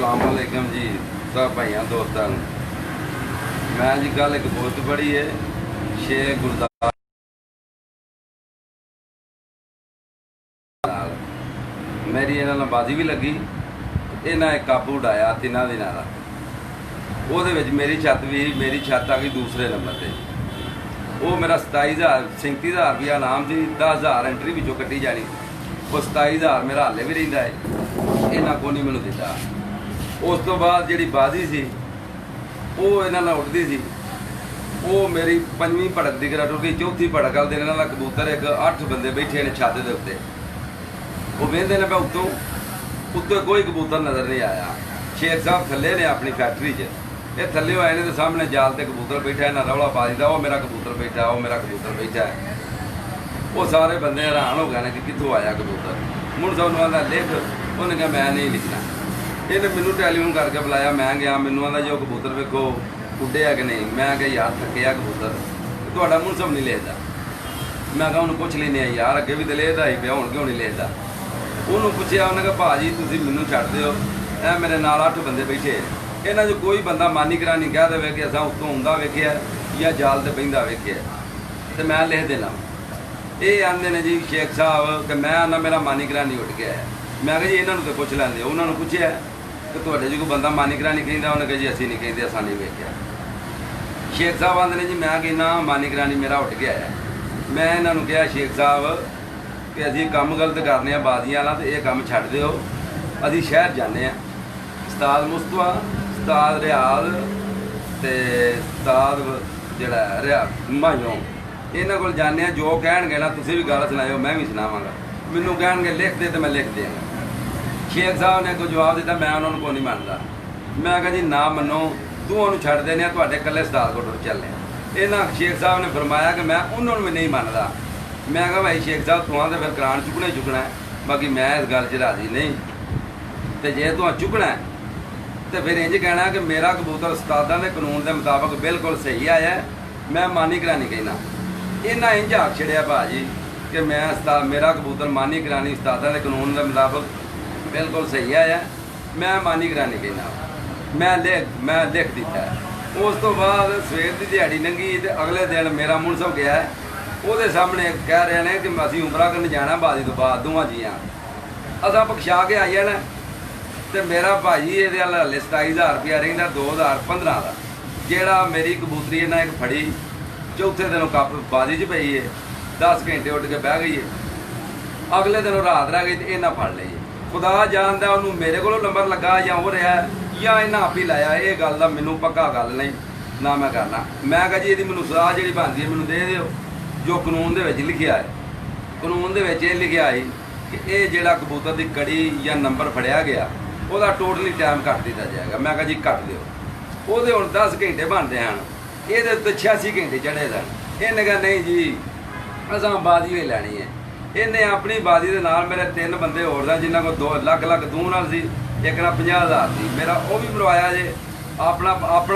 अस्सलामुअलैकुम जी सब भाइयों दोस्तों। मैं जी कल एक पोस्ट पढ़ी है शेख गुरदास मेरी इन्होंने बाजी भी लगी। इन्हें एक काबू उड़ाया 3 दिनों का। वो मेरी छत भी मेरी छत आ गई दूसरे नंबर पर। वो मेरा 27,000 रुपया नाम थी। 10,000 एंट्री पिछों कट्टी जानी। वो 27,000 मेरा हाले भी रहा है। इन्होंने को नहीं मैनू दिता। उस तो बाद जी बाजी सी वो इन्होंने उठती सी। वो मेरी 5वीं भड़क की गिरा टुट गई। 4थी भड़क वाले दिन इन्हों का कबूतर एक 8 बंदे बैठे ने छत के उत्ते। वो वेंदे ने उत्तों उत्तों कोई कबूतर नज़र नहीं आया। शेख साहब थले ने अपनी फैक्ट्री च ये थले आए ने तो सामने जाल से कबूतर बैठा है। ना रौला पा दिता वो मेरा कबूतर बैठा वो मेरा कबूतर बैठा है। वो सारे बंदे हैरान हो गए कि कितों आया कबूतर। मुड़ साहब आंदा लिख। उन्हें कहा मैं नहीं लिखना। इन्हें मैनू टैलीफोन करके बुलाया। मैं गया मैनू आंदा जो कबूतर वेखो उड्डे है कि नहीं। मैं क्या यार थके आ कबूतर तो मुड़ साहब नहीं लिखता। मैं कहा उन्होंने पुछ लेने यार अगे भी तो लिखता ही पिया हूँ क्यों नहीं लिखता। उन्होंने पूछा उन्हें कहा भाजी तुम मैनू छड्ड दिओ ऐ मेरे नाल 8 बंदे बैठे। इन्हों जो कोई बंदा मानी करानी कह दे कि असा उत्तों आंदा वेख्या या जाल से बहिंदा वेख्या तो मैं लिख देना। ये आते ने जी शेख साहब कि मैं आना मेरा मानी करानी उठ गया है। मैं कहा जी इन्होंने तो पुछ लेंदे। उन्होंने पूछा कि तुहाडे जो कोई बंदा मानी करानी कहता उन्हें कहा जी असीं नहीं कहते असा नहीं वेख्या। शेख साहब आते ने जी मैं कहना मानी करानी मेरा उठ गया है। मैं इन्होंने कहा शेख साहब कि असीं काम गलत करने बाजियां वाला तो यह काम छड्ड दिओ। असीं शहर जाने उस्ताद मुस्तफा उस्ताद रियाज ते उस्ताद जिहड़ा हुमायूं इन्हों को जाने जो कह ना तुम भी गल सुनाओ मैं भी सुनावांगा। मैनू कह लिख दे तो मैं लिख देंगा। शेख साहब ने कोई जवाब दिता मैं उन्होंने को नहीं मानता। मैं कहा जी ना मनो तू उन्होंने छड्ड देने तुहाडे कल्ले उस्ताद कोल चलने। इन्होंने शेख साहब ने फरमाया कि मैं उन्होंने भी नहीं मानता। मैं कहा भाई शेख साहब तुहां तो फिर करान चुकना ही चुकना है बाकी मैं इस गल च राजी नहीं। तो जे तुहां चुकना है तो फिर इंज कहना कि मेरा कबूतर उस्तादां दे कानून के मुताबिक बिल्कुल सही आया है। मैं मानी करानी कहना। इन्हें इंज आख छड़िया भाजी कि मैं उस्ताद मेरा कबूतर मानी करानी उस्तादां दे कानून के मुताबिक बिल्कुल सही आया है। मैं मानी करानी कहना। मैं लिख दिता है। उस तो बाद सवेर की दिहाड़ी लंघी तो अगले दिन मेरा मुनसब गया है वो सामने कह रहे हैं कि असीं उमरा करन जाना बाजी तो बाद दोवां जियां असां बख्शा के आई जाना। तो मेरा भाई ये हाले 27,000 रुपया रहिंदा 2015 का जिहड़ा मेरी कबूतरी इन्हें एक फड़ी चौथे दिन कप बाजी च पई है। 10 घंटे उठ के बह गई है। अगले दिन रात रह गई तो इन्हें फड़ ली है। खुदा जानदा उन्होंने मेरे को नंबर लगा या हो रहा या इन्हें आप ही लाया। ये गल का मैनू पक्का गल नहीं ना मैं करना। मैं कहा जी ये मैनू सलाह जी बनती है मैनू दे दिओ जो कानून के लिखिया है। कानून के लिखिया है कि यह जोड़ा कबूतर की कड़ी या नंबर फड़िया गया वह टोटली टाइम घट दिता जाएगा। मैं कहा जी घट दिओ। वो हम 10 घंटे बनते हैं ये 86 घंटे चढ़े सन। इन्हें कहा नहीं जी असां बाजी ही लैनी है। इन्हें अपनी बाजी के नाल मेरे 3 बंदे होर सन जिन्होंने को 2 लख दूं नाल सी। एक ना 50,000 थी मेरा वो भी मरवाया जे अपना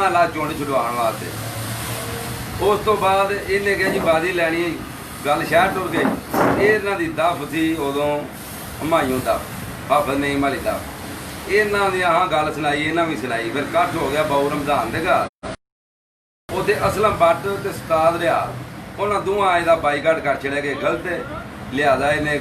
इलाज चुन छुड़वाने वास्ते। उस तो बाद इन्हें कहा जी बाजी लैनी गल शहर टुर गई। इन्हों की दफ सी उदों हुमायूं दफ हाफिज नईम अली दफ। इन्हों की हाँ गल सुनाई इन्हें भी सुनाई। फिर कट्ठ हो गया बाऊ रमजान के घर उसे असलम भट्ट तो उस्ताद रियाज उन्होंने दोवां अज का बाईकाट कर छड़े गए गलत लिहाजा इन्हें